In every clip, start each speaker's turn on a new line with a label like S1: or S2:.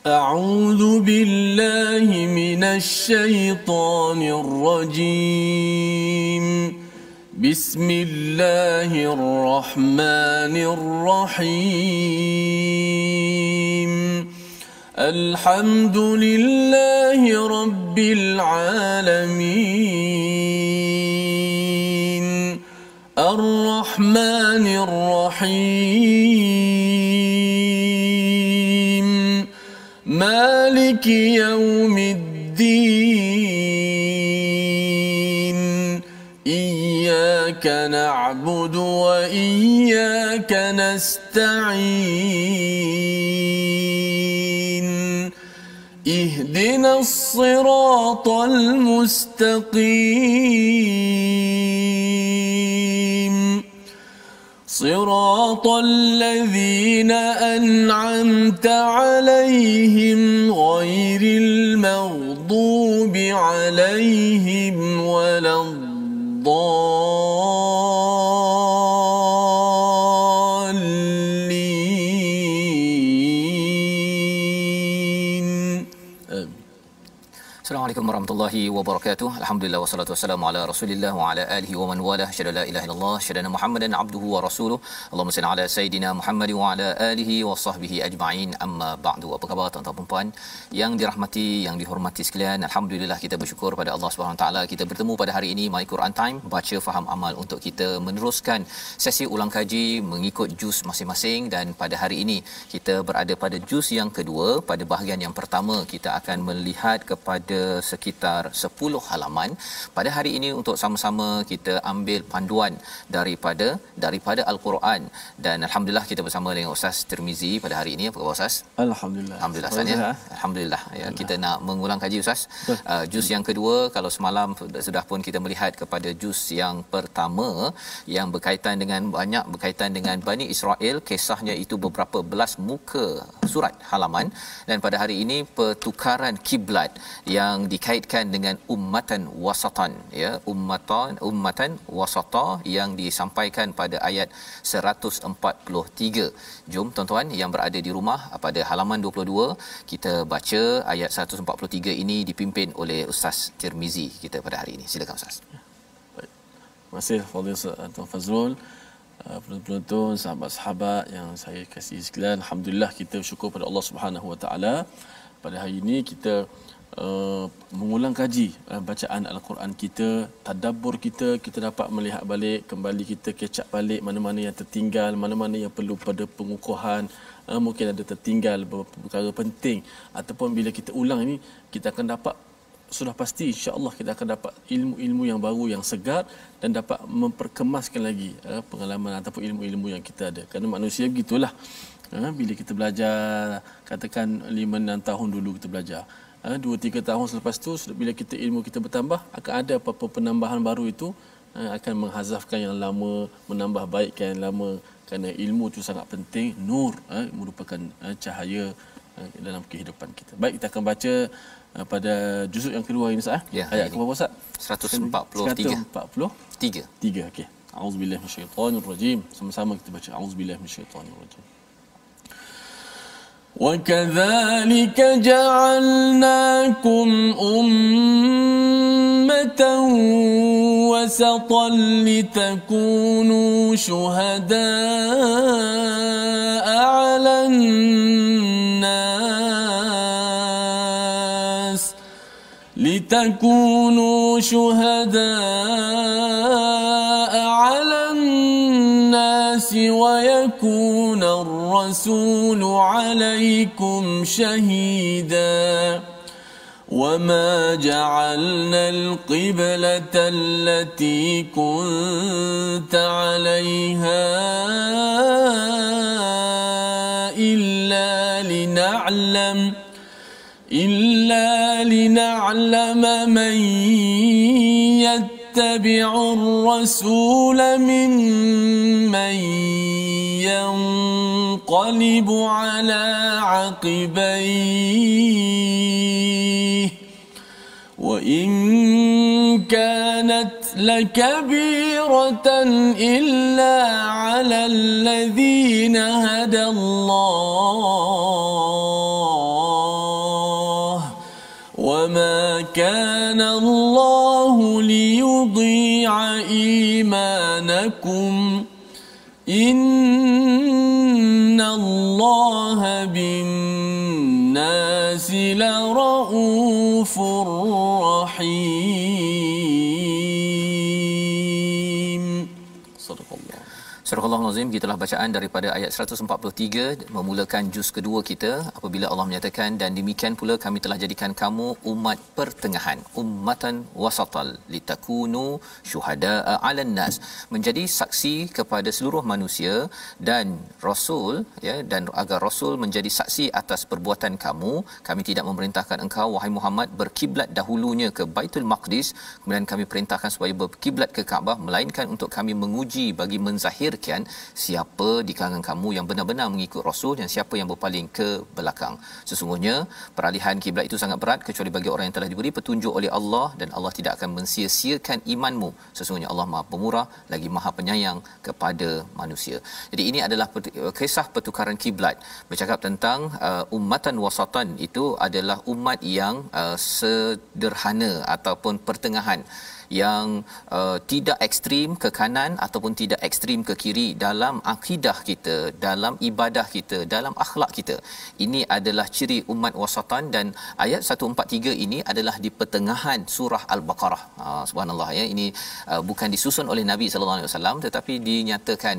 S1: أعوذ بالله من الشيطان الرجيم. بسم الله الرحمن الرحيم. الحمد لله رب العالمين الرحمن الرحيم مالك يوم الدين إياك نعبد وإياك نستعين اهدنا الصراط المستقيم صراط الذين أنعمت عليهم غير المغضوب عليهم ولا الضالين.
S2: Assalamualaikum warahmatullahi wabarakatuh. Alhamdulillah wassalatu wassalamu ala Rasulillah wa ala alihi wa man wala. Syada la ilaha illallah, syada Muhammadan abduhu wa rasuluh. Allahumma salli ala sayidina Muhammad wa ala alihi wa sahbihi ajma'in. Amma ba'du. Apa khabar tuan-tuan dan puan yang dirahmati, yang dihormati sekalian? Alhamdulillah kita bersyukur pada Allah Subhanahu wa taala kita bertemu pada hari ini My Quran Time, baca faham amal untuk kita meneruskan sesi ulang kaji mengikut juz masing-masing, dan pada hari ini kita berada pada juz yang kedua. Pada bahagian yang pertama kita akan melihat kepada sekitar 10 halaman. Pada hari ini untuk sama-sama kita ambil panduan daripada Al-Quran, dan alhamdulillah kita bersama dengan Ustaz Tirmizi pada hari ini. Apa khabar Ustaz?
S1: Alhamdulillah.
S2: Alhamdulillah Ustaz ya. Alhamdulillah ya, kita nak mengulang kaji Ustaz. Juz yang kedua. Kalau semalam sudah pun kita melihat kepada juz yang pertama yang berkaitan dengan Bani Israel, kisahnya itu beberapa belas muka surat halaman, dan pada hari ini pertukaran kiblat yang dikaitkan dengan ummatan wasatan ya, ummatan wasata yang disampaikan pada ayat 143. Jom tuan-tuan yang berada di rumah pada halaman 22 kita baca ayat 143 ini dipimpin oleh Ustaz Tirmizi kita pada hari ini. Silakan Ustaz.
S1: Baik. Terima kasih Fadil Tuan Fazrul, penonton, sahabat-sahabat yang saya kasihi sekalian. Alhamdulillah kita bersyukur pada Allah Subhanahu Wa Taala. Pada hari ini kita mengulang kaji bacaan Al-Quran kita, tadabbur kita dapat melihat balik, kembali kita kecap balik mana-mana yang tertinggal, mana-mana yang perlu pada pengukuhan, mungkin ada tertinggal beberapa perkara penting, ataupun bila kita ulang ini kita akan dapat, sudah pasti insya-Allah kita akan dapat ilmu-ilmu yang baru, yang segar, dan dapat memperkemaskan lagi pengalaman ataupun ilmu-ilmu yang kita ada. Kerana manusia begitulah, bila kita belajar, katakan 5-6 tahun dulu kita belajar, 2-3 tahun selepas tu bila kita ilmu kita bertambah, akan ada apa-apa penambahan baru itu akan menghazafkan yang lama, menambah baikkan yang lama, kerana ilmu itu sangat penting. Nur merupakan cahaya dalam kehidupan kita. Baik, kita akan baca pada juzuk yang kedua ini Ustaz.
S2: Ya,
S1: ayat berapa Ustaz?
S2: 143.
S1: 3. Okey. Auzubillahi minasyaitonirrajim. Sama-sama kita baca auzubillahi minasyaitonirrajim. وَكَذَلِكَ جَعَلْنَاكُمْ أُمَّةً وَسَطًا لِتَكُونُوا شُهَدَاءَ عَلَى النَّاسِ وَيَكُونَ الرَّسُولُ عَلَيْكُمْ شَهِيدًا وَمَا جَعَلْنَا الْقِبْلَةَ الَّتِي كُنْتَ عَلَيْهَا إِلَّا لِنَعْلَمَ مَنْ يَتَّبِعُ الرَّسُولَ مِمَّنْ يَنْقَلِبُ عَلَى عَقِبَيْهِ وَإِنْ كَانَتْ لَكَبِيرَةً إِلَّا عَلَى الَّذِينَ هَدَى اللَّهُ إيمانكم إن الله بالناس لرؤوف رحيم. صدق الله.
S2: Surah Al-Azim, gitulah bacaan daripada ayat 143 memulakan juz kedua kita, apabila Allah menyatakan, dan demikian pula kami telah jadikan kamu umat pertengahan, ummatan wasatal litakunu syuhada'a 'alan nas, menjadi saksi kepada seluruh manusia, dan rasul, ya, dan agar rasul menjadi saksi atas perbuatan kamu. Kami tidak memerintahkan engkau wahai Muhammad berkiblat dahulunya ke Baitul Maqdis, kemudian kami perintahkan supaya berkiblat ke Kaabah, melainkan untuk kami menguji bagi menzahirkan siapa di kalangan kamu yang benar-benar mengikut Rasul dan siapa yang berpaling ke belakang. Sesungguhnya peralihan kiblat itu sangat berat kecuali bagi orang yang telah diberi petunjuk oleh Allah, dan Allah tidak akan mensia-siakan imanmu. Sesungguhnya Allah Maha Pemurah lagi Maha Penyayang kepada manusia. Jadi ini adalah kisah pertukaran kiblat, bercakap tentang ummatan wasatan, itu adalah umat yang sederhana ataupun pertengahan, yang tidak ekstrim ke kanan ataupun tidak ekstrim ke kiri dalam akidah kita, dalam ibadah kita, dalam akhlak kita. Ini adalah ciri umat wasatan, dan ayat 143 ini adalah di pertengahan surah Al-Baqarah. Subhanallah, ya, ini bukan disusun oleh Nabi sallallahu alaihi wasallam, tetapi dinyatakan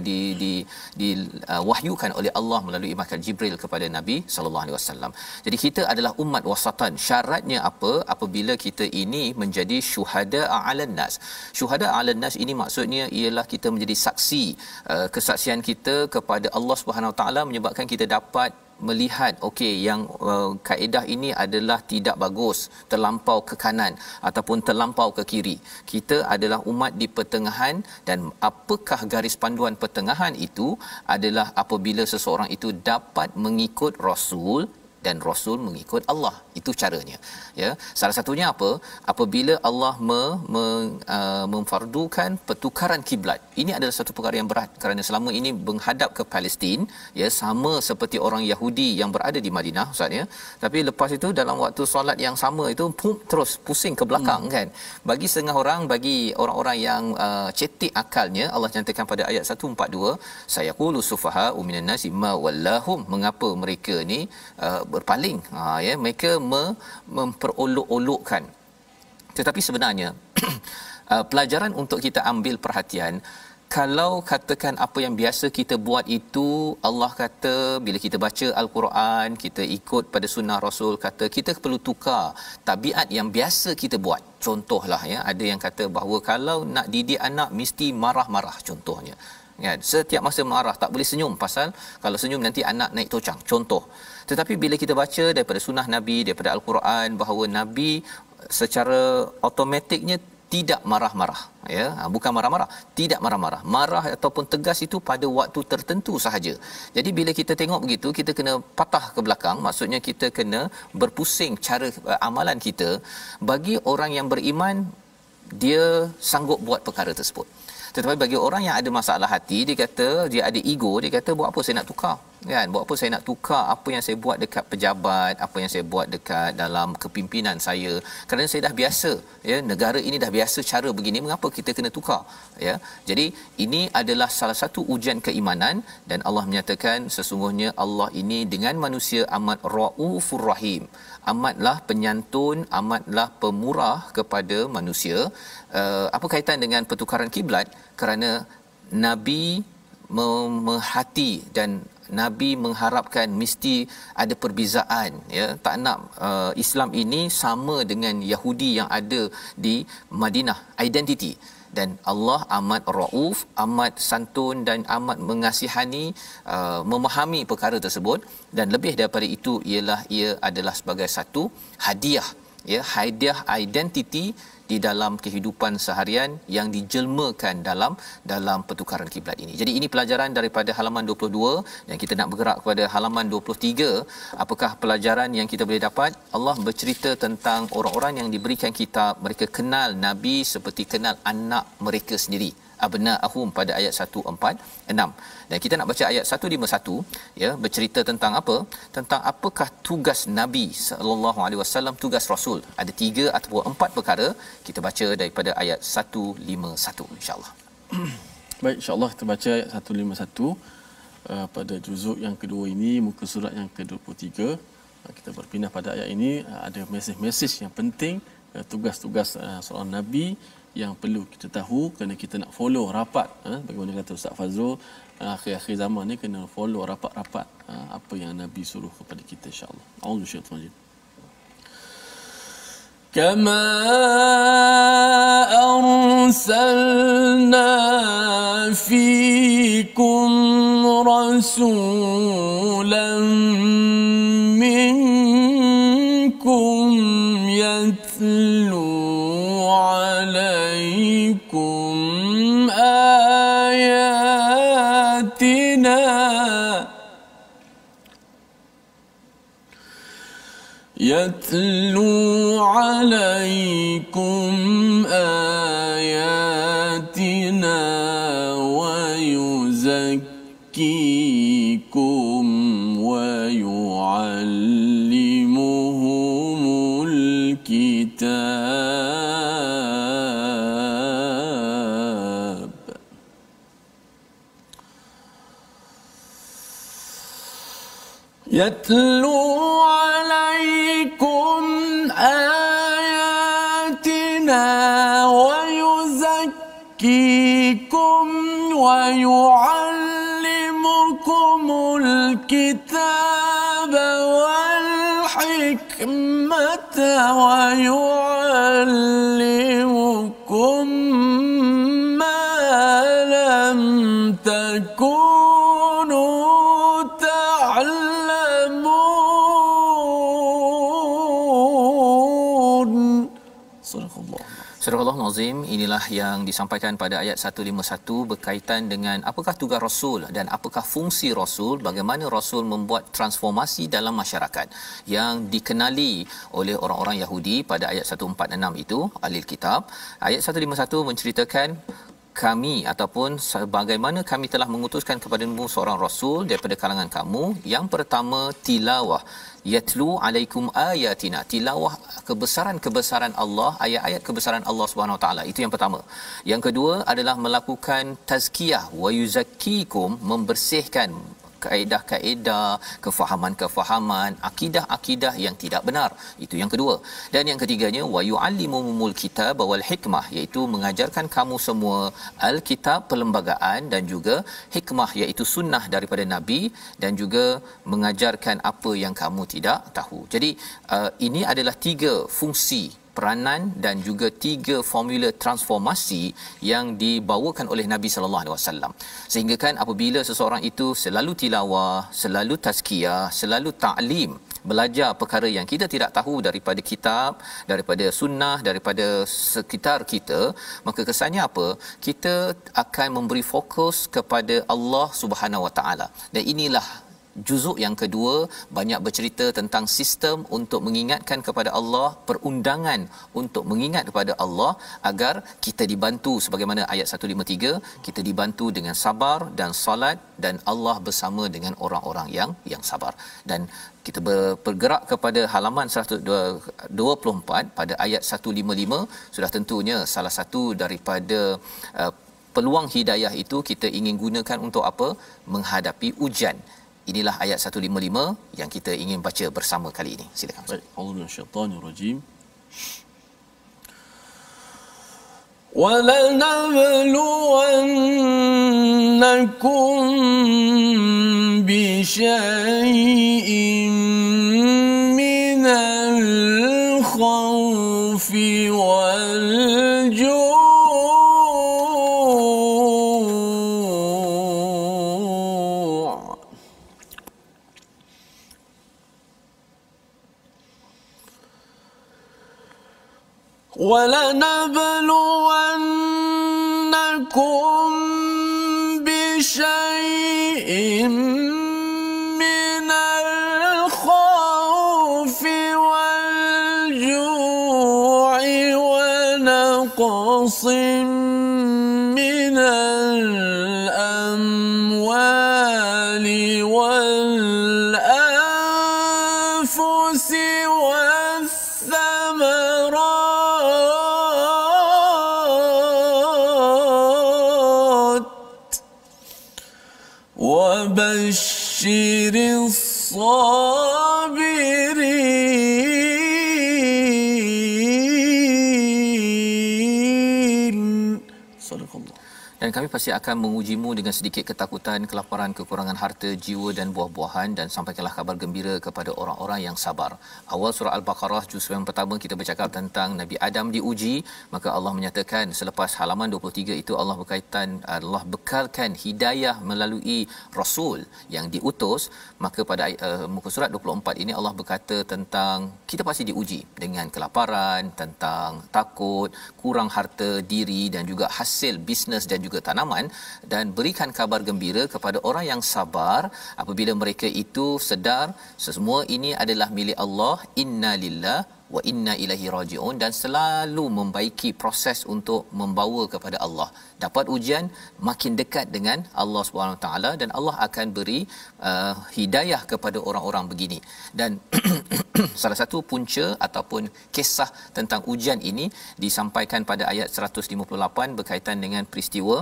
S2: wahyukan oleh Allah melalui malaikat Jibril kepada Nabi sallallahu alaihi wasallam. Jadi kita adalah umat wasatan. Syaratnya apa? Apabila kita ini menjadi syuhada ala nas. Syuhada ala nas ini maksudnya ialah kita menjadi saksi, kesaksian kita kepada Allah Subhanahu Wa Taala menyebabkan kita dapat melihat okey yang kaedah ini adalah tidak bagus, terlampau ke kanan ataupun terlampau ke kiri. Kita adalah umat di pertengahan, dan apakah garis panduan pertengahan itu adalah apabila seseorang itu dapat mengikut Rasul dan Rasul mengikut Allah. Itu caranya, ya. Salah satunya apa? Apabila Allah memfardukan pertukaran kiblat. Ini adalah satu perkara yang berat, kerana selama ini menghadap ke Palestin, ya, sama seperti orang Yahudi yang berada di Madinah, Ustaz, ya. Tapi lepas itu dalam waktu solat yang sama itu terus pusing ke belakang, kan. Bagi setengah orang, bagi orang-orang yang cetek akalnya, Allah nyatakan pada ayat 142, sayaqulu sufaha'u minan nasi ma wallahum, mengapa mereka ni berpaling, ya, mereka memperolok-olokkan. Tetapi sebenarnya pelajaran untuk kita ambil perhatian, kalau katakan apa yang biasa kita buat itu, Allah kata bila kita baca Al-Quran, kita ikut pada sunnah Rasul, kata kita perlu tukar tabiat yang biasa kita buat. Contohlah, ya, ada yang kata bahawa kalau nak didik anak mesti marah-marah, contohnya, ya, setiap masa marah, tak boleh senyum, pasal kalau senyum nanti anak naik tocang, contoh. Tetapi bila kita baca daripada sunnah Nabi, daripada Al-Quran, bahawa Nabi secara automatiknya tidak marah-marah, ya, bukan marah-marah, tidak marah-marah. Marah ataupun tegas itu pada waktu tertentu sahaja. Jadi bila kita tengok begitu, kita kena patah ke belakang, maksudnya kita kena berpusing cara amalan kita. Bagi orang yang beriman, dia sanggup buat perkara tersebut. Tetapi bagi orang yang ada masalah hati, dia kata, dia ada ego, dia kata buat apa saya nak tukar, kan? Buat apa saya nak tukar apa yang saya buat dekat pejabat, apa yang saya buat dekat dalam kepimpinan saya, kerana saya dah biasa, ya, negara ini dah biasa cara begini, mengapa kita kena tukar, ya. Jadi ini adalah salah satu ujian keimanan, dan Allah menyatakan sesungguhnya Allah ini dengan manusia amat raufur rahim, amatlah penyantun, amatlah pemurah kepada manusia. Apa kaitan dengan pertukaran kiblat? Kerana Nabi memerhati dan Nabi mengharapkan mesti ada perbezaan, ya, tak nak Islam ini sama dengan Yahudi yang ada di Madinah, identiti. Dan Allah amat rauf, amat santun dan amat mengasihani, memahami perkara tersebut, dan lebih daripada itu ialah ia adalah sebagai satu hadiah, ya, hadiah identiti di dalam kehidupan seharian yang dijelmakan dalam pertukaran kiblat ini. Jadi ini pelajaran daripada halaman 22, dan kita nak bergerak kepada halaman 23. Apakah pelajaran yang kita boleh dapat? Allah bercerita tentang orang-orang yang diberikan kitab, mereka kenal Nabi seperti kenal anak mereka sendiri. abna'ahum pada ayat 146. Dan kita nak baca ayat 151 ya, bercerita tentang apa? Tentang apakah tugas Nabi sallallahu alaihi wasallam, tugas Rasul. Ada 3 ataupun 4 perkara. Kita baca daripada ayat 151 insya-Allah.
S1: Baik, insya-Allah kita baca ayat 151 pada juzuk yang kedua ini, muka surat yang ke-23. Kita berpindah pada ayat ini, ada mesej-mesej yang penting, tugas-tugas seorang nabi yang perlu kita tahu kerana kita nak follow rapat, bagaimana kata Ustaz Fazrul, akhir-akhir zaman ni kena follow rapat-rapat apa yang nabi suruh kepada kita, insya-Allah. Auzubillahi كما أرسلنا فيكم رسولا منكم يتلو عليكم آياتنا يتلو عليكم آياتنا ويزكيكم ويعلمهم الكتاب يتلو عليكم آياتنا ويزكيكم ويعلمكم الكتاب والحكمة ويعلمكم ما لم تكونوا
S2: Surah Al-Nazim. Inilah yang disampaikan pada ayat 151 berkaitan dengan apakah tugas Rasul dan apakah fungsi Rasul, bagaimana Rasul membuat transformasi dalam masyarakat yang dikenali oleh orang-orang Yahudi pada ayat 146 itu, Ahlul Kitab. Ayat 151 menceritakan kami ataupun bagaimana kami telah mengutuskan kepadamu seorang rasul daripada kalangan kamu. Yang pertama, tilawah, yatlu alaikum ayatina, tilawah kebesaran-kebesaran Allah, ayat-ayat kebesaran Allah Subhanahu Wa Taala, itu yang pertama. Yang kedua adalah melakukan tazkiyah, wa yuzakkikum, membersihkan kaedah-kaedah, kefahaman-kefahaman, akidah-akidah yang tidak benar. Itu yang kedua. Dan yang ketiganya, wa yu'allimumul kitab wal hikmah, iaitu mengajarkan kamu semua al-kitab, perlembagaan, dan juga hikmah, iaitu sunnah daripada Nabi, dan juga mengajarkan apa yang kamu tidak tahu. Jadi ini adalah 3 fungsi peranan dan juga 3 formula transformasi yang dibawakan oleh Nabi sallallahu alaihi wasallam. Sehingga kan apabila seseorang itu selalu tilawah, selalu tazkiyah, selalu ta'lim, belajar perkara yang kita tidak tahu daripada kitab, daripada sunnah, daripada sekitar kita, maka kesannya apa? Kita akan memberi fokus kepada Allah Subhanahu Wa Taala. Dan inilah juzuk yang kedua, banyak bercerita tentang sistem untuk mengingatkan kepada Allah, perundangan untuk mengingat kepada Allah agar kita dibantu sebagaimana ayat 153, kita dibantu dengan sabar dan salat, dan Allah bersama dengan orang-orang yang sabar. Dan kita bergerak kepada halaman 124 pada ayat 155. Sudah tentunya salah satu daripada peluang hidayah itu kita ingin gunakan untuk apa? Menghadapi ujian. Inilah ayat 155 yang kita ingin baca bersama kali ini. Silakan.
S1: Baik, auzubillahi minasyaitanirrajim. وَلَنَبْلُوَنَّكُمْ بِشَيْءٍ مِّنَ الْخَوْفِ وَالْجُوعِ وَلَنَبْلُوَنَّكُمْ بِشَيْءٍ مِّنَ الْخَوْفِ وَالْجُوعِ وَنَقْصٍ مِّنَ وبشر الصابرين صدق الله.
S2: Dan kami pasti akan mengujimu dengan sedikit ketakutan, kelaparan, kekurangan harta, jiwa dan buah-buahan, dan sampaikanlah kabar gembira kepada orang-orang yang sabar. Awal surah Al-Baqarah juz yang pertama kita bercakap tentang Nabi Adam diuji, maka Allah menyatakan selepas halaman 23 itu Allah bekalkan hidayah melalui rasul yang diutus, maka pada muka surat 24 ini Allah berkata tentang kita pasti diuji dengan kelaparan, tentang takut, kurang harta diri dan juga hasil bisnes dan juga tanaman, dan berikan kabar gembira kepada orang yang sabar apabila mereka itu sedar semua ini adalah milik Allah, inna lillah wa inna ilaihi rajiun, dan selalu membaiki proses untuk membawa kepada Allah. Dapat ujian, makin dekat dengan Allah Subhanahu taala, dan Allah akan beri hidayah kepada orang-orang begini. Dan salah satu punca ataupun kisah tentang ujian ini disampaikan pada ayat 158 berkaitan dengan peristiwa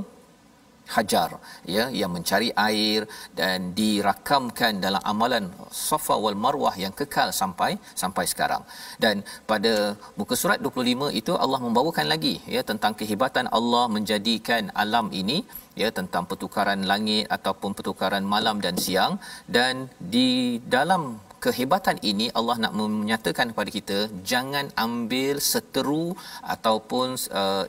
S2: Hajar, ya, yang mencari air dan dirakamkan dalam amalan Safa wal Marwah yang kekal sampai sekarang. Dan pada muka surat 25 itu Allah membawakan lagi, ya, tentang kehebatan Allah menjadikan alam ini, ya, tentang pertukaran langit ataupun pertukaran malam dan siang. Dan di dalam kehebatan ini Allah nak menyatakan kepada kita jangan ambil seteru ataupun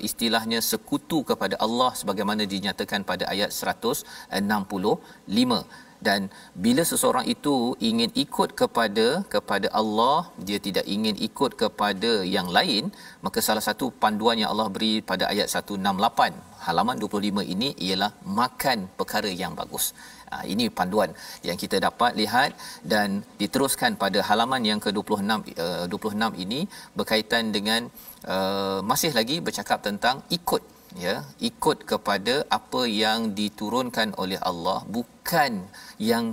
S2: istilahnya sekutu kepada Allah sebagaimana dinyatakan pada ayat 165. Dan bila seseorang itu ingin ikut kepada Allah, dia tidak ingin ikut kepada yang lain, maka salah satu panduan yang Allah beri pada ayat 168 halaman 25 ini ialah makan perkara yang bagus. Ini panduan yang kita dapat lihat, dan diteruskan pada halaman yang ke-26 ini berkaitan dengan masih lagi bercakap tentang ikut, ya, ikut kepada apa yang diturunkan oleh Allah, bukan yang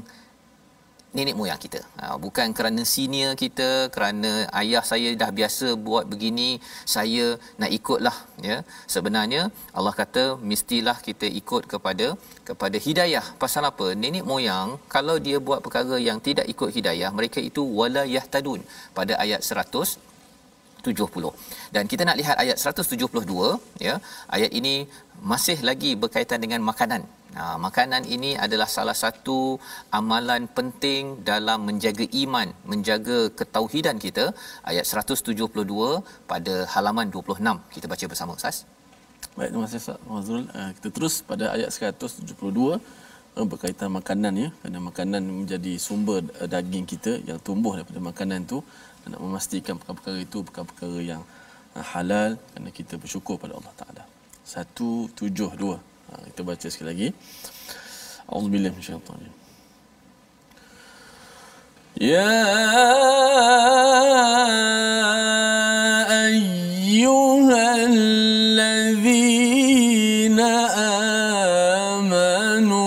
S2: nenek moyang kita. Bukan kerana senior kita, kerana ayah saya dah biasa buat begini, saya nak ikutlah, ya. Sebenarnya Allah kata mestilah kita ikut kepada hidayah. Pasal apa? Nenek moyang kalau dia buat perkara yang tidak ikut hidayah, mereka itu wala yahtadun pada ayat 170. Dan kita nak lihat ayat 172, ya. Ayat ini masih lagi berkaitan dengan makanan. Makanan ini adalah salah satu amalan penting dalam menjaga iman, menjaga ketauhidan kita. Ayat 172 pada halaman 26. Kita baca bersama, Ustaz.
S1: Baik, terima kasih Ustaz Fazrul. Kita terus pada ayat 172 berkaitan makanan, ya. Kerana makanan menjadi sumber daging kita yang tumbuh daripada makanan tu. Nak memastikan perkara-perkara itu perkara-perkara yang halal, kerana kita bersyukur pada Allah Taala. 172. Kita baca sekali lagi. A'udzubillahi minasyaitanir rajim. Ya ayyuhallazina amanu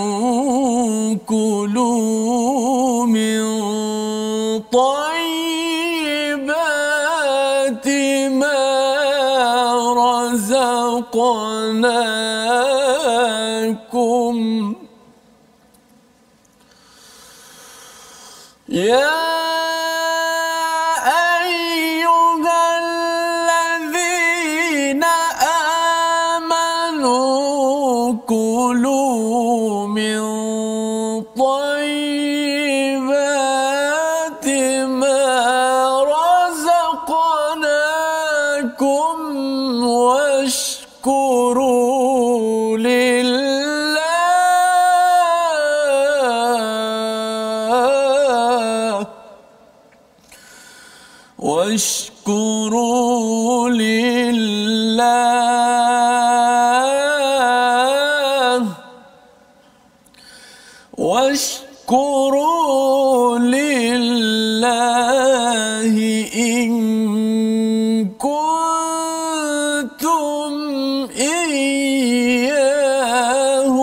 S1: kulu min tayyibati ma razaqnakum ya ayyuhallazina amanu kulu min tayyibati ma razaqnakum washkuru lillah واشكروا لله إن كنتم إياه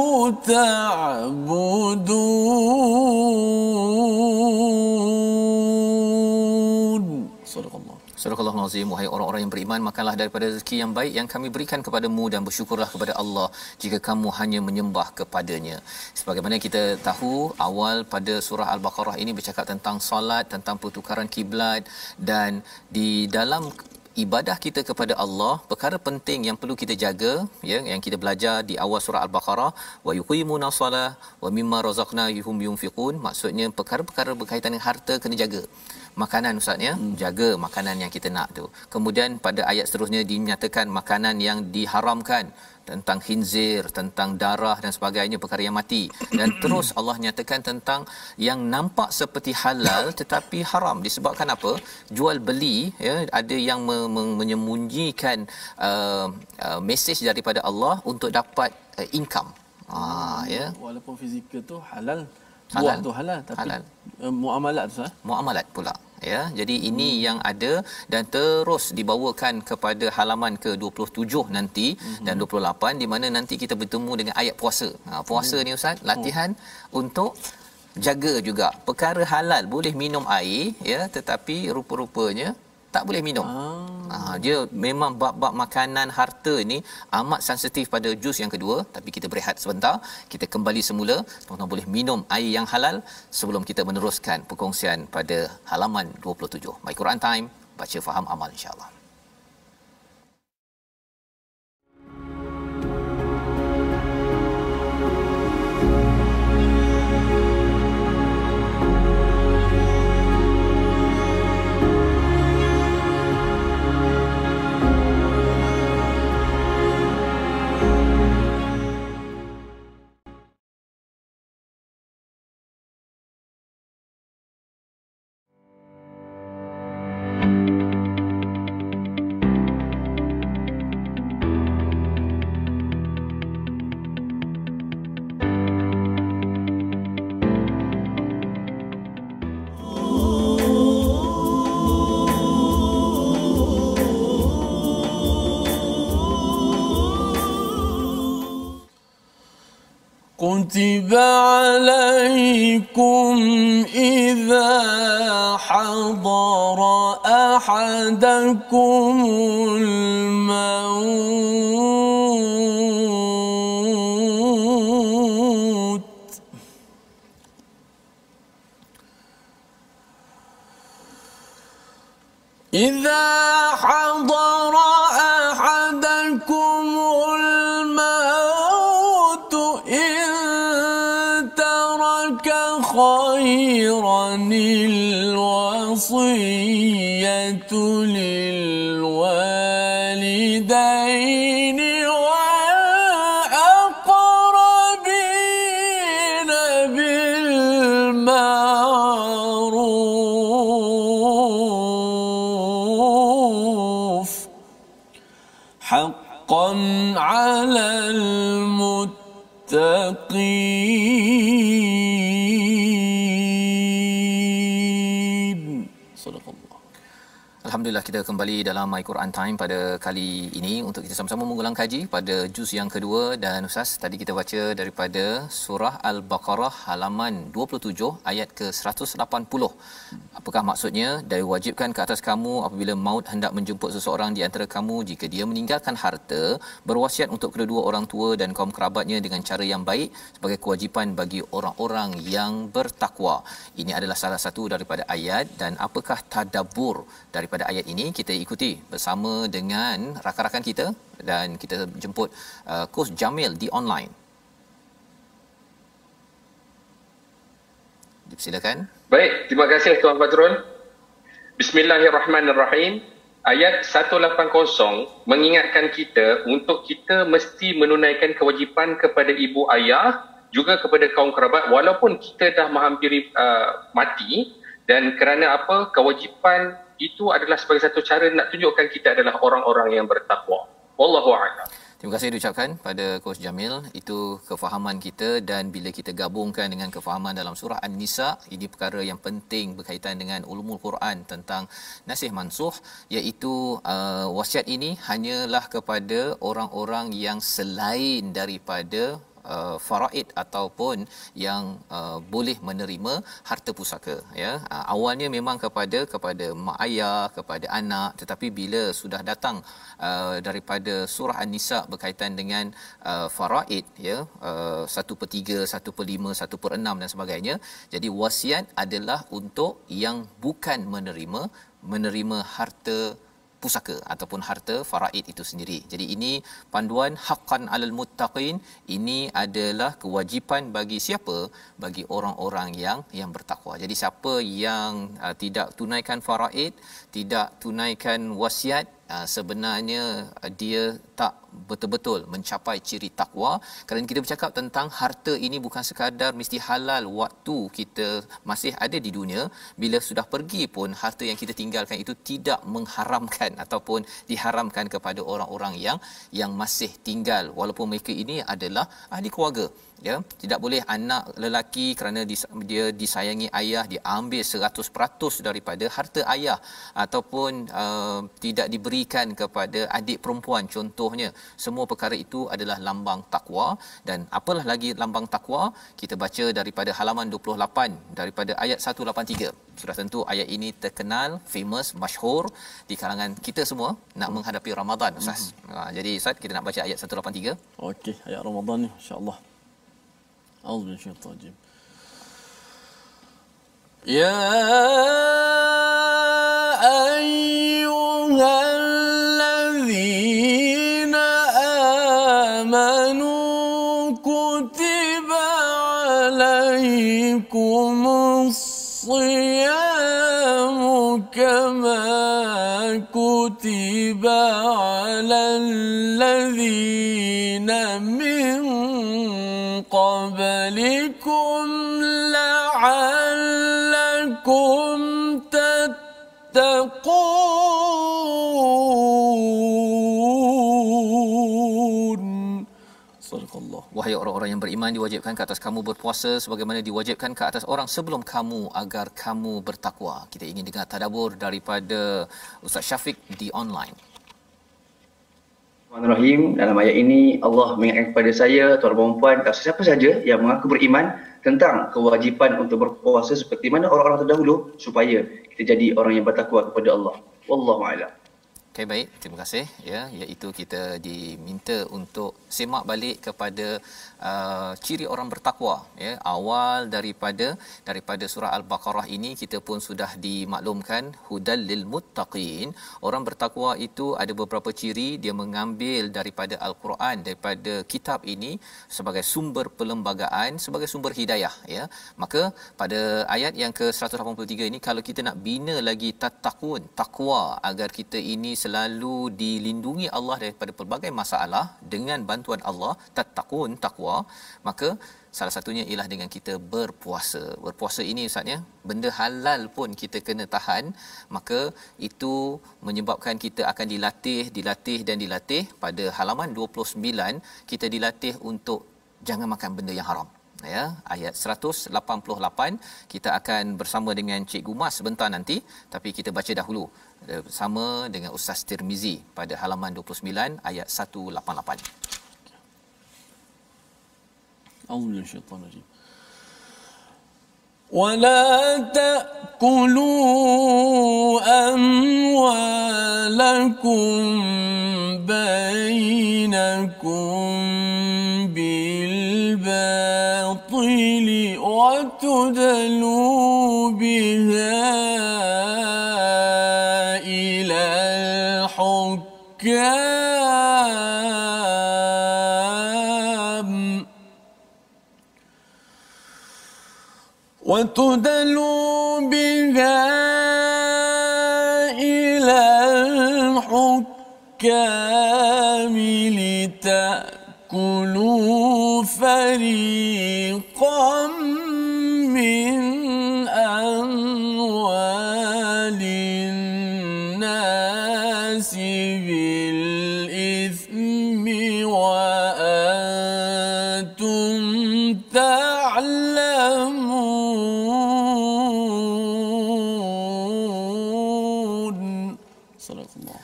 S1: تعبدون. صدق الله.
S2: Surah azim, wahai orang-orang yang beriman, makanlah daripada rezeki yang baik yang kami berikan kepadamu dan bersyukurlah kepada Allah jika kamu hanya menyembah kepadanya. Sebagaimana kita tahu, awal pada surah Al-Baqarah ini bercakap tentang solat, tentang pertukaran kiblat, dan di dalam ibadah kita kepada Allah, perkara penting yang perlu kita jaga, ya, yang kita belajar di awal surah Al-Baqarah, wa yuqimuna shalah wa mimma razaqnahum yunfiqun, maksudnya perkara-perkara berkaitan dengan harta kena jaga. Makanan ustaz ya, jaga makanan yang kita nak tu. Kemudian pada ayat seterusnya dinyatakan makanan yang diharamkan, tentang khinzir, tentang darah dan sebagainya, perkara yang mati. Dan terus Allah nyatakan tentang yang nampak seperti halal tetapi haram. Disebabkan apa? Jual beli, ya, ada yang menyembunyikan mesej daripada Allah untuk dapat income. Ya.
S1: Walaupun fizikal tu halal, buah tu halal, tapi halal. Muamalat tu
S2: muamalat pula, ya. Jadi ini yang ada, dan terus dibawakan kepada halaman ke-27 nanti dan 28, di mana nanti kita bertemu dengan ayat puasa. Puasa ni ustaz, latihan untuk jaga juga perkara halal, boleh minum air, ya, tetapi rupa-rupanya tak boleh minum. Dia memang bab-bab makanan harta ni amat sensitif pada juz yang kedua, tapi kita berehat sebentar, kita kembali semula. Tuan-tuan boleh minum air yang halal sebelum kita meneruskan perkongsian pada halaman 27. My Quran Time, baca faham amal insya-Allah.
S1: كتب عليكم إذا حضر أحدكم الموت إذا حضر أحدكم الموت إن ترك خيرا الوصية للوالدين والأقربين بالمعروف حقا على المتقين. صدق الله.
S2: Alhamdulillah, kita kembali dalam My Quran Time pada kali ini untuk kita sama-sama mengulang kaji pada juz yang kedua. Dan Ustaz, tadi kita baca daripada surah Al-Baqarah halaman 27 ayat ke-180. Apakah maksudnya? Dan wajibkan ke atas kamu apabila maut hendak menjemput seseorang di antara kamu, jika dia meninggalkan harta, berwasiat untuk kedua orang tua dan kaum kerabatnya dengan cara yang baik sebagai kewajipan bagi orang-orang yang bertakwa. Ini adalah salah satu daripada ayat. Dan apakah tadabbur daripada ayat ini, kita ikuti bersama dengan rakan-rakan kita, dan kita jemput Coach Jamil di online. Silakan.
S3: Baik, terima kasih Tuan Fazrul. Bismillahirrahmanirrahim. Ayat 180 mengingatkan kita untuk kita mesti menunaikan kewajipan kepada ibu ayah, juga kepada kaum kerabat walaupun kita dah menghampiri mati. Dan kerana apa? Kewajipan itu adalah sebagai satu cara nak tunjukkan kita adalah orang-orang yang bertakwa. Wallahu a'lam.
S2: Terima kasih diucapkan pada Coach Jamil. Itu kefahaman kita, dan bila kita gabungkan dengan kefahaman dalam surah An-Nisa, ini perkara yang penting berkaitan dengan ulumul Quran tentang nasih mansukh, iaitu wasiat ini hanyalah kepada orang-orang yang selain daripada faraid ataupun yang boleh menerima harta pusaka, ya. Awalnya memang kepada mak ayah, kepada anak, tetapi bila sudah datang daripada surah An-Nisa berkaitan dengan faraid, ya, 1/3, 1/5, 1/6 dan sebagainya. Jadi wasiat adalah untuk yang bukan menerima harta pusaka ataupun harta faraid itu sendiri. Jadi ini panduan haqqan 'alal muttaqin, ini adalah kewajipan bagi siapa? Bagi orang-orang yang bertakwa. Jadi siapa yang tidak tunaikan faraid, tidak tunaikan wasiat, sebenarnya dia tak betul-betul mencapai ciri takwa. Kerana kita bercakap tentang harta ini bukan sekadar mesti halal waktu kita masih ada di dunia, bila sudah pergi pun harta yang kita tinggalkan itu tidak mengharamkan ataupun diharamkan kepada orang-orang yang masih tinggal, walaupun mereka ini adalah ahli keluarga, ya. Tidak boleh anak lelaki kerana dia disayangi ayah, dia ambil 100% daripada harta ayah, ataupun tidak diberikan kepada adik perempuan contohnya. Semua perkara itu adalah lambang takwa. Dan apalah lagi lambang takwa? Kita baca daripada halaman 28 daripada ayat 183. Sudah tentu ayat ini terkenal, famous, masyhur di kalangan kita semua nak menghadapi Ramadan, Ustaz. Jadi Ustaz, kita nak baca ayat 183.
S1: Okey, ayat Ramadan ni insya-Allah. أعوذ بالله من الشيطان الرجيم. يا أيها الذين آمنوا كتب عليكم الصيام كما كتب على الذين من قبلكم لعلكم تتقون. صدق الله.
S2: Wahai orang-orang yang beriman, diwajibkan ke atas kamu berpuasa sebagaimana diwajibkan ke atas orang sebelum kamu agar kamu bertakwa. Kita ingin dengar tadabbur daripada Ustaz Syafiq di online.
S4: Bismillahirrahmanirrahim. Dalam ayat ini Allah mengingatkan kepada saya, tuan-tuan dan puan, dan siapa saja yang mengaku beriman tentang kewajipan untuk berpuasa seperti mana orang-orang terdahulu supaya kita jadi orang yang bertakwa kepada Allah. Wallahu a'lam.
S2: Okey, baik, terima kasih, ya, iaitu kita diminta untuk semak balik kepada ciri orang bertakwa, ya. Awal daripada surah Al-Baqarah ini kita pun sudah dimaklumkan hudal lil muttaqin. Orang bertakwa itu ada beberapa ciri, dia mengambil daripada Al-Quran, daripada kitab ini sebagai sumber perlembagaan, sebagai sumber hidayah, ya. Maka pada ayat yang ke-183 ini, kalau kita nak bina lagi tattaqun, takwa, agar kita ini selalu dilindungi Allah daripada pelbagai masalah dengan bantuan Allah, tattaqun, takwa, maka salah satunya ialah dengan kita berpuasa. Berpuasa ini Ustaz, ya, benda halal pun kita kena tahan, maka itu menyebabkan kita akan dilatih. Pada halaman 29 kita dilatih untuk jangan makan benda yang haram, ya. Ayat 188 kita akan bersama dengan Cikgu Mas sebentar nanti, tapi kita baca dahulu bersama dengan Ustaz Tirmizi pada halaman 29 ayat 188.
S1: أعوذ بالله من الشيطان الرجيم. ولا تأكلوا أموالكم بينكم بالباطل وتدلوا بها إلى الحكام وتدلوا بها إلى الحكام لتأكلوا فريقا من أموال الناس بالإثم وأنتم تعلمون. صدق الله.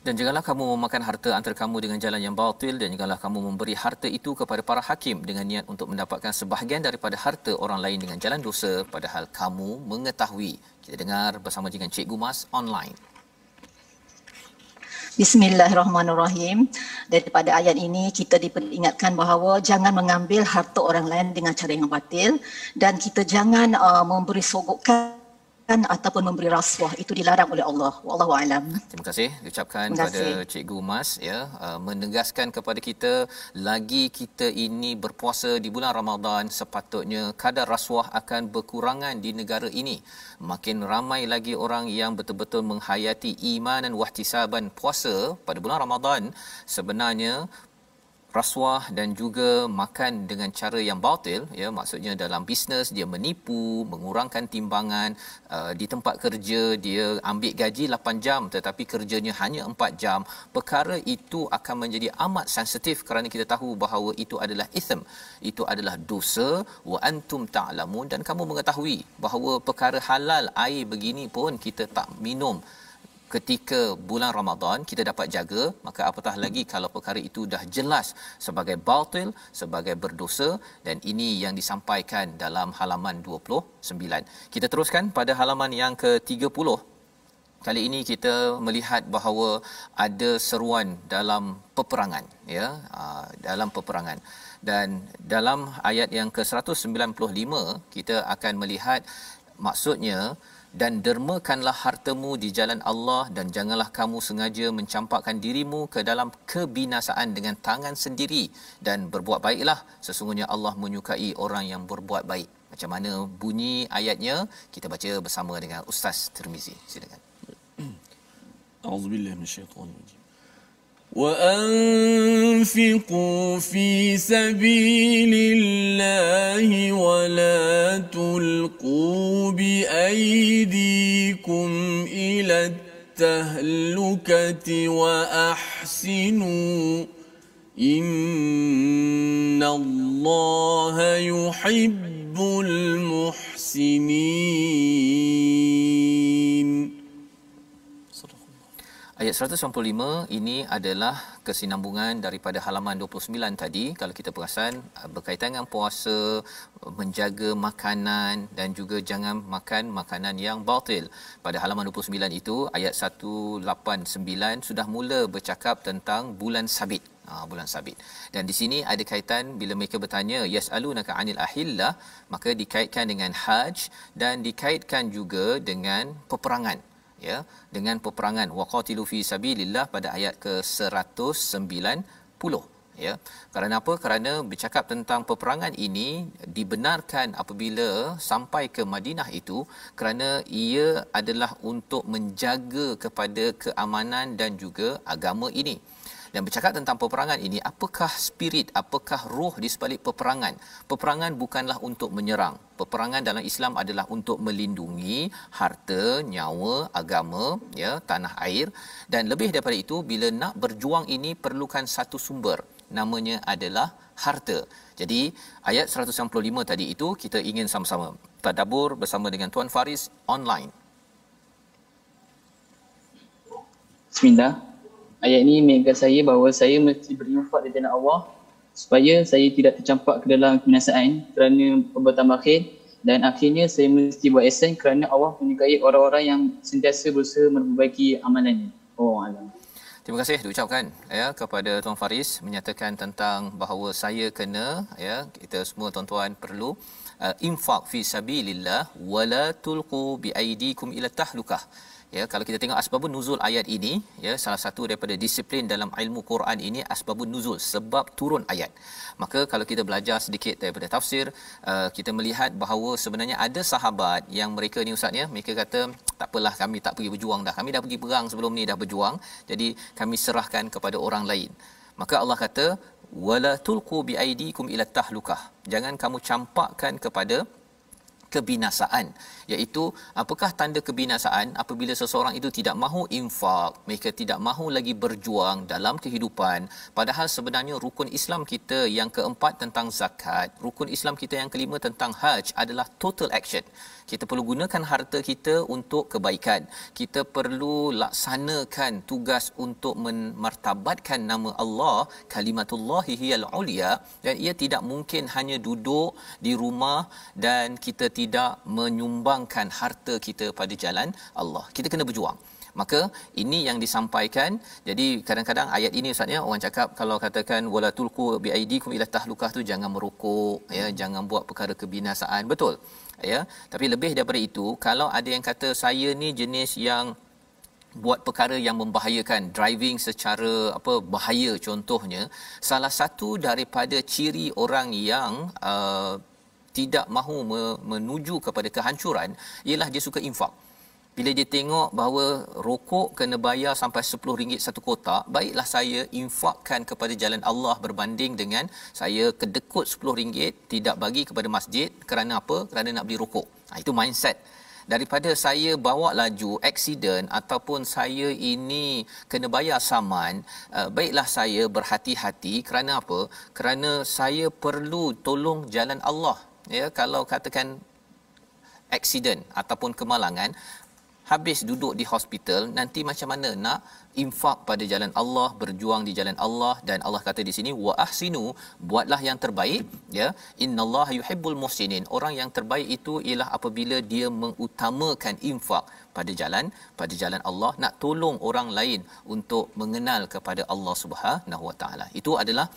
S2: Dan janganlah kamu memakan harta antara kamu dengan jalan yang batil, dan janganlah kamu memberi harta itu kepada para hakim dengan niat untuk mendapatkan sebahagian daripada harta orang lain dengan jalan dosa, padahal kamu mengetahui. Kita dengar bersama dengan Cikgu Mas online.
S5: Bismillahirrahmanirrahim. Daripada ayat ini kita diperingatkan bahawa jangan mengambil harta orang lain dengan cara yang batil, dan kita jangan memberi sogokan ataupun memberi rasuah. Itu dilarang oleh Allah. Wallahu alam.
S2: Terima kasih diucapkan kepada Cikgu Mas, ya, menegaskan kepada kita, lagi kita ini berpuasa di bulan Ramadan, sepatutnya kadar rasuah akan berkurangan di negara ini. Makin ramai lagi orang yang betul-betul menghayati imanan wahtisaban puasa pada bulan Ramadan, sebenarnya rasuah dan juga makan dengan cara yang batil, ya, maksudnya dalam bisnes dia menipu, mengurangkan timbangan, di tempat kerja dia ambil gaji 8 jam tetapi kerjanya hanya 4 jam. Perkara itu akan menjadi amat sensitif kerana kita tahu bahawa itu adalah ism, itu adalah dosa. Wa antum ta'lamun, dan kamu mengetahui bahawa perkara halal air begini pun kita tak minum ketika bulan Ramadan, kita dapat jaga, maka apatah lagi kalau perkara itu dah jelas sebagai batil, sebagai berdosa. Dan ini yang disampaikan dalam halaman 29. Kita teruskan pada halaman yang ke-30. Kali ini kita melihat bahawa ada seruan dalam peperangan, ya, dalam peperangan. Dan dalam ayat yang ke-195 kita akan melihat maksudnya, dan dermakanlah hartamu di jalan Allah, dan janganlah kamu sengaja mencampakkan dirimu ke dalam kebinasaan dengan tangan sendiri, dan berbuat baiklah, sesungguhnya Allah menyukai orang yang berbuat baik. Macam mana bunyi ayatnya? Kita baca bersama dengan Ustaz Tirmizi. Silakan.
S1: A'udzubillahi minasyaitonir وأنفقوا في سبيل الله ولا تلقوا بأيديكم إلى التهلكة وأحسنوا إن الله يحب المحسنين.
S2: Ayat 195 ini adalah kesinambungan daripada halaman 29 tadi. Kalau kita perasan, berkaitan dengan puasa, menjaga makanan dan juga jangan makan makanan yang batil. Pada halaman 29 itu, ayat 189 sudah mula bercakap tentang bulan sabit. Bulan sabit. Dan di sini ada kaitan bila mereka bertanya yas'alunaka 'anil ahillah, maka dikaitkan dengan haj dan dikaitkan juga dengan peperangan, ya, dengan peperangan. Waqatilu fi sabilillah pada ayat ke-190, ya. Kerana apa? Kerana bercakap tentang peperangan ini dibenarkan apabila sampai ke Madinah itu, kerana ia adalah untuk menjaga kepada keamanan dan juga agama ini. Dan bercakap tentang peperangan ini, apakah spirit, apakah roh di sebalik peperangan? Peperangan bukanlah untuk menyerang. Peperangan dalam Islam adalah untuk melindungi harta, nyawa, agama, ya, tanah air. Dan lebih daripada itu, bila nak berjuang ini perlukan satu sumber, namanya adalah harta. Jadi ayat 195 tadi itu kita ingin sama-sama tadabbur bersama dengan Tuan Faris online.
S6: Bismillah. Ayat ini mengingatkan saya bahawa saya mesti berinfak di jalan Allah supaya saya tidak tercampak ke dalam kebinasaan kerana perbuatan bakhil, dan akhirnya saya mesti buat ihsan kerana Allah menyukai orang-orang yang sentiasa berusaha memperbaiki amalannya. Oh alam.
S2: Terima kasih diucapkan, ya, kepada Tuan Faris menyatakan tentang bahawa saya kena, ya, kita semua tuan-tuan perlu infak fi sabilillah wala tulqu bi aidikum ila tahlukah. Ya, kalau kita tengok asbabun nuzul ayat ini, ya, salah satu daripada disiplin dalam ilmu Quran ini asbabun nuzul, sebab turun ayat. Maka kalau kita belajar sedikit daripada tafsir, kita melihat bahawa sebenarnya ada sahabat yang mereka ni ustaz, ya, mereka kata tak apalah, kami tak pergi berjuang dah. Kami dah pergi perang sebelum ni, dah berjuang. Jadi kami serahkan kepada orang lain. Maka Allah kata wala tulqu bi aidikum ila tahlukah. Jangan kamu campakkan kepada kebinasaan, iaitu apakah tanda kebinasaan? Apabila seseorang itu tidak mahu infak, mereka tidak mahu lagi berjuang dalam kehidupan, padahal sebenarnya rukun Islam kita yang keempat tentang zakat, rukun Islam kita yang kelima tentang haji adalah total action. Kita perlu gunakan harta kita untuk kebaikan. Kita perlu laksanakan tugas untuk memartabatkan nama Allah, kalimatullahi hiyal ulia, dan ia tidak mungkin hanya duduk di rumah dan kita tidak menyumbangkan harta kita pada jalan Allah. Kita kena berjuang. Maka ini yang disampaikan. Jadi kadang-kadang ayat ini ustaz ya, orang cakap kalau katakan wala tulqu biaidikum ila tahlukah tu jangan merokok ya, jangan buat perkara kebinasaan. Betul. Ya, tapi lebih daripada itu, kalau ada yang kata saya ni jenis yang buat perkara yang membahayakan, driving secara bahaya contohnya, salah satu daripada ciri orang yang tidak mahu menuju kepada kehancuran ialah dia suka infak. Bila dia tengok bahawa rokok kena bayar sampai RM10 satu kotak, baiklah saya infakkan kepada jalan Allah berbanding dengan saya kedekut RM10 tidak bagi kepada masjid kerana apa? Kerana nak beli rokok. Itu mindset. Daripada saya bawa laju aksiden ataupun saya ini kena bayar saman, baiklah saya berhati-hati kerana apa? Kerana saya perlu tolong jalan Allah. Ya, kalau katakan aksiden ataupun kemalangan, habis duduk di hospital, nanti macam mana nak infak pada jalan Allah, berjuang di jalan Allah. Dan Allah kata di sini wa ahsinu, buatlah yang terbaik ya, innallaha yuhibbul muhsinin. Orang yang terbaik itu ialah apabila dia mengutamakan infak pada jalan Allah, nak tolong orang lain untuk mengenal kepada Allah Subhanahu Wa Taala. Itu adalah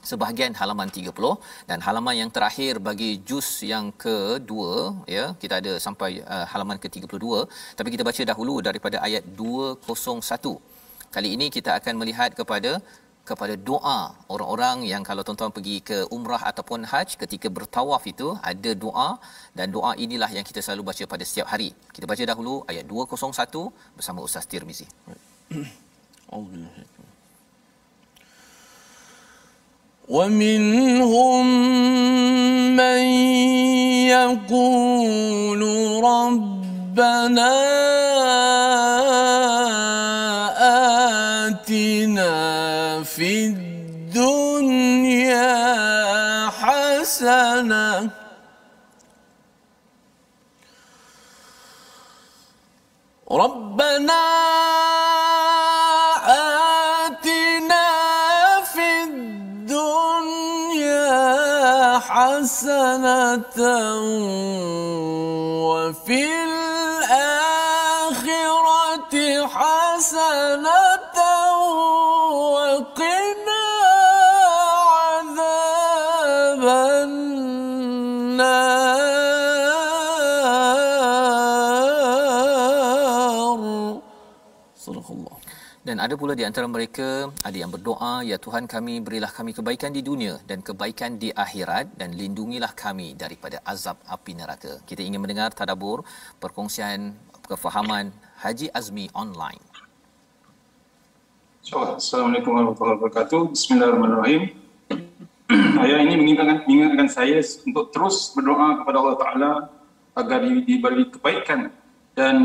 S2: sebahagian halaman 30, dan halaman yang terakhir bagi juz yang kedua ya, kita ada sampai halaman ke-32, tapi kita baca dahulu daripada ayat 201. Kali ini kita akan melihat kepada doa orang-orang yang kalau tuan-tuan pergi ke umrah ataupun haj, ketika bertawaf itu ada doa, dan doa inilah yang kita selalu baca pada setiap hari. Kita baca dahulu ayat 201 bersama Ustaz Tirmizi.
S1: وَمِنْهُمْ مَنْ يَقُولُ رَبَّنَا آتِنَا فِي الدُّنْيَا حَسَنَةً رَبَّنَا حسنة وفي الآخرة حسنة وقنا عذاب النار. صدق الله.
S2: Dan ada pula di antara mereka ada yang berdoa, ya Tuhan kami, berilah kami kebaikan di dunia dan kebaikan di akhirat, dan lindungilah kami daripada azab api neraka. Kita ingin mendengar tadabbur, perkongsian kefahaman Haji Azmi online.
S7: Assalamualaikum warahmatullahi wabarakatuh. Bismillahirrahmanirrahim. Ayat ini mengingatkan saya untuk terus berdoa kepada Allah Ta'ala agar diberi kebaikan dan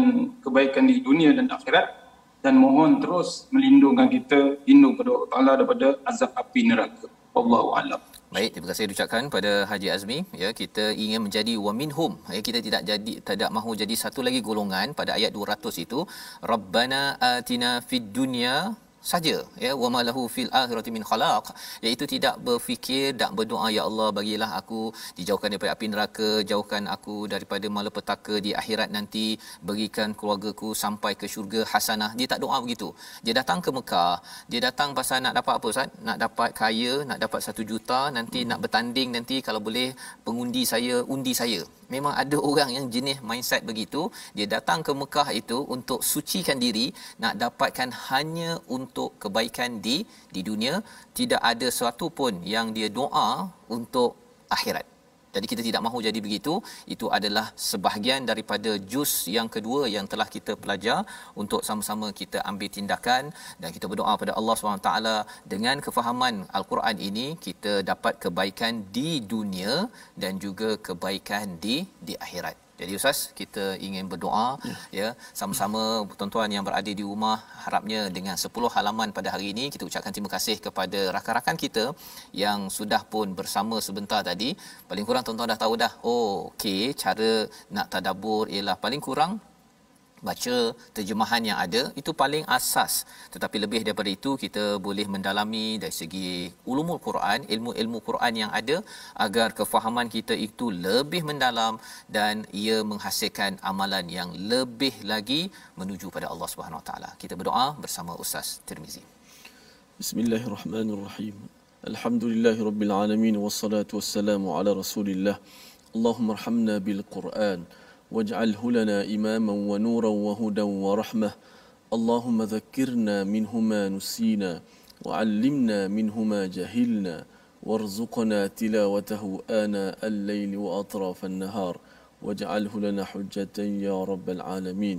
S7: kebaikan di dunia dan akhirat, dan mohon terus melindungkan kita, lindung kepada Allah Ta'ala daripada azab api neraka. Wallahu a'lam.
S2: Baik, terima kasih diucapkan pada Haji Azmi. Ya, kita ingin menjadi wa minhum. Ya, kita tidak mahu jadi satu lagi golongan pada ayat 200 itu. Rabbana atina fid dunya saja, ya, wa ma lahu fil akhirati min khalaq, iaitu tidak berfikir, tak berdoa, ya Allah bagilah aku dijauhkan daripada api neraka, jauhkan aku daripada malapetaka di akhirat nanti, berikan keluargaku sampai ke syurga hasanah. Dia tak doa begitu. Dia datang ke Mekah, dia datang pasal nak dapat apa Ustaz? Nak dapat kaya, nak dapat 1 juta, nanti nak bertanding, nanti kalau boleh pengundi saya, undi saya. Memang ada orang yang jenis mindset begitu. Dia datang ke Mekah itu untuk sucikan diri, nak dapatkan hanya untuk kebaikan di dunia. Tidak ada sesuatu pun yang dia doa untuk akhirat. Jadi kita tidak mahu jadi begitu. Itu adalah sebahagian daripada juz yang kedua yang telah kita pelajar untuk sama-sama kita ambil tindakan dan kita berdoa pada Allah SWT dengan kefahaman Al-Quran ini kita dapat kebaikan di dunia dan juga kebaikan di akhirat. Jadi Ustaz, kita ingin berdoa ya sama-sama tuan-tuan yang berada di rumah, harapnya dengan 10 halaman pada hari ini kita ucapkan terima kasih kepada rakan-rakan kita yang sudah pun bersama sebentar tadi. Paling kurang tuan-tuan dah tahu dah. Oh, okey, cara nak tadabbur ialah paling kurang baca terjemahan yang ada, itu paling asas. Tetapi lebih daripada itu kita boleh mendalami dari segi ulumul Quran, ilmu-ilmu Quran yang ada agar kefahaman kita itu lebih mendalam dan ia menghasilkan amalan yang lebih lagi menuju pada Allah Subhanahu Wa Taala. Kita berdoa bersama Ustaz Tirmizi.
S1: Bismillahirrahmanirrahim. Alhamdulillahirabbil alamin wassalatu wassalamu ala Rasulillah. Allahumma arhamna bil Quran واجعله لنا إماما ونورا وهدى ورحمة اللهم ذكرنا منه ما نسينا وعلمنا منه ما جهلنا وارزقنا تلاوته آناء الليل وأطراف النهار واجعله لنا حجة يا رب العالمين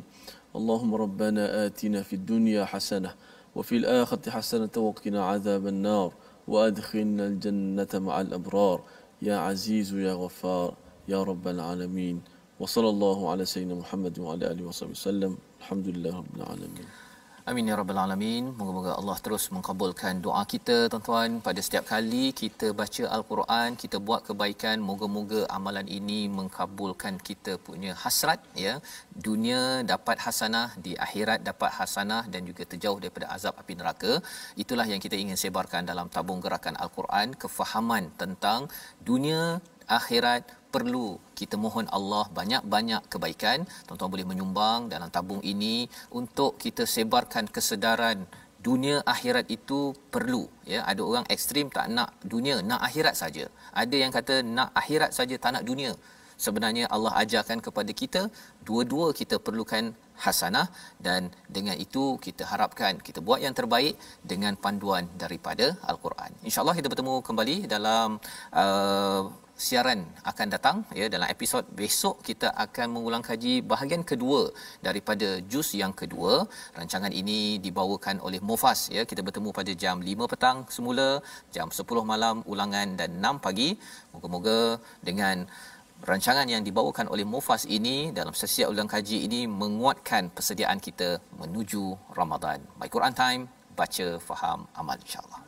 S1: اللهم ربنا آتنا في الدنيا حسنة وفي الآخرة حسنة وقنا عذاب النار وأدخلنا الجنة مع الأبرار يا عزيز يا غفار يا رب العالمين وصلى الله على سيدنا محمد وعلى آله وصحبه وسلم الحمد لله رب العالمين.
S2: Amin ya rabbal alamin. Moga-moga Allah terus mengkabulkan doa kita tuan-tuan. Pada setiap kali kita baca al-Quran, kita buat kebaikan, moga-moga amalan ini mengkabulkan kita punya hasrat ya. Dunia dapat hasanah, di akhirat dapat hasanah dan juga terjauh daripada azab api neraka. Itulah yang kita ingin sebarkan dalam tabung gerakan al-Quran, kefahaman tentang dunia, akhirat. Perlu kita mohon Allah banyak-banyak kebaikan. Tuan-tuan boleh menyumbang dalam tabung ini untuk kita sebarkan kesedaran dunia akhirat itu perlu ya. Ada orang ekstrim tak nak dunia, nak akhirat saja. Ada yang kata nak akhirat saja tak nak dunia. Sebenarnya Allah ajarkan kepada kita dua-dua kita perlukan hasanah dan dengan itu kita harapkan kita buat yang terbaik dengan panduan daripada al-Quran. Insya-Allah kita bertemu kembali dalam siaran akan datang ya. Dalam episod besok kita akan mengulang kaji bahagian kedua daripada juz yang kedua. Rancangan ini dibawakan oleh Mufas ya. Kita bertemu pada jam 5 petang semula, jam 10 malam ulangan dan 6 pagi. Moga-moga dengan rancangan yang dibawakan oleh Mufas ini dalam sesiap ulang kaji ini menguatkan persediaan kita menuju Ramadan. My Quran Time, baca, faham, amal insya-Allah.